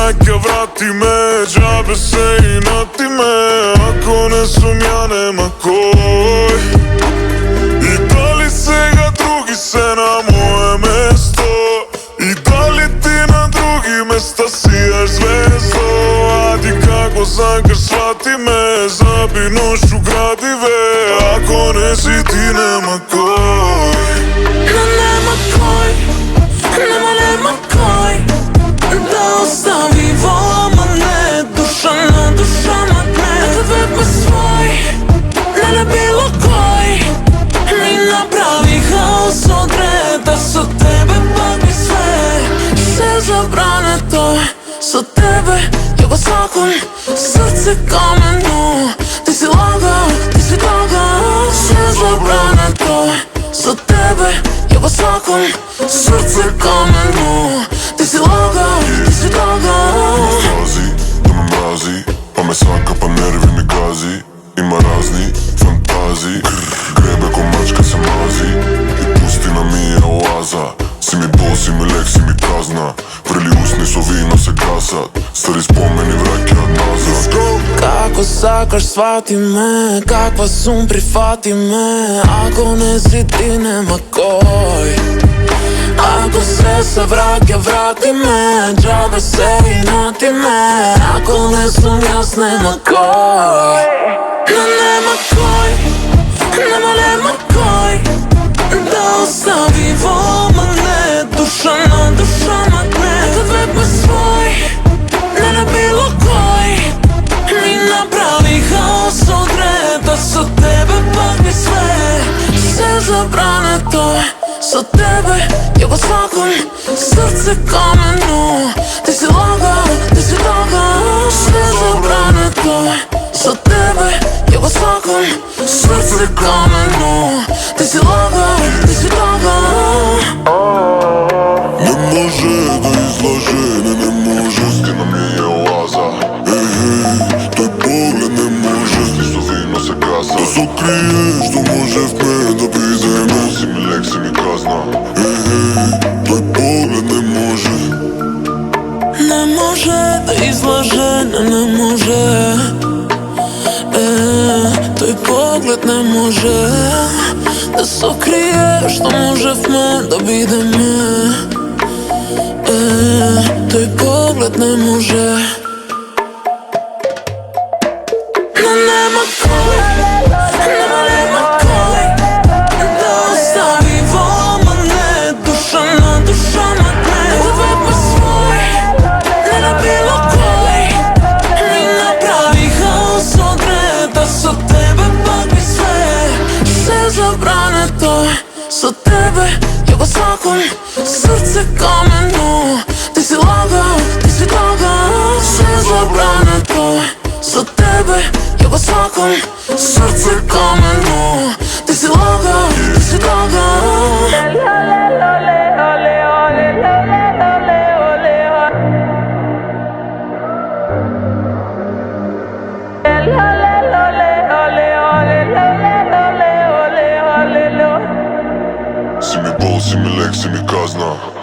vraća, vrati me, džabe se inati me. Ako ne sam ja, nema koj. I da li se ga drugi se na moje mesto? I da li ti na drugi mesta sijaš zvezdo? Adi kako zankaš, shvati me, zabi noću gradive. Ako ne si ti, nema koj. No nema koj, nema koj da ostavi volama, ne duša na dušama, ne da vepe svoj, ne bilo koji. Mi napravi haos od reda, sa tebe bagni sve zabrane to. Sa tebe jego zakon, srce kamenu. Ti si lagao, ti si lagao, sve zabrane to. Sa tebe jego zakon, srce kamenu. Ti si lagao, ti si lagao. Mrazi, da me mrazi, pa me svaka pa nervi ne gazi. Ima razni fantazi, grebe ko mačka se mazi. I pustina mi je oaza, si mi bol, si mi lek, si mi kazna. Vreli usni su vino se gasat, stari spomeni vrake od nazad. Kako sakaš, shvati me, kakva sum, prihvati me. Ako ne si ti, nema koj. Ako se vraća, vrati me, džabe se inati me. Ako ne sam jas, nema koj. No nema koj, nema koj da ostavi volama, ne duša na dušama, ne kad vepe svoj, ne bilo koji. Mi napravi haos od reda, sa tebe bagni sve zabrane to. Sa tebe jego zakon, srce kamenu. Ti si lagao, ti si lagao, sve zabrane to. Sa tebe jego zakon, srce kamenu. Ti si lagao, ti si lagao. Ne može da izlaže, ne može. Pustina mi je oaza, taj pogled ne može. Ti su vino se gasa, da se okriješ, da može v me da bide me. Si mi lek, si mi kazna, taj pogled ne može. Ne može da izlaže, ne može. Tvoj pogled ne može da se okrije, što može v me da bide me. Tvoj pogled ne može. No nema koj, nema koj da ostavi volama, ne duša na dušama, ne da vepe svoj, ne bilo koji. Mi napravi haos od reda, sa tebe bagni sve zabrane to. Sa tebe jego zakon, srce kamenu. Ti si lagao, ti si lagao, sve zabrane to. Sa tebe jego zakon, srce kamenu. Ti si lagao, ti si lagao. Si mi bol, si mi lek, si mi kazna.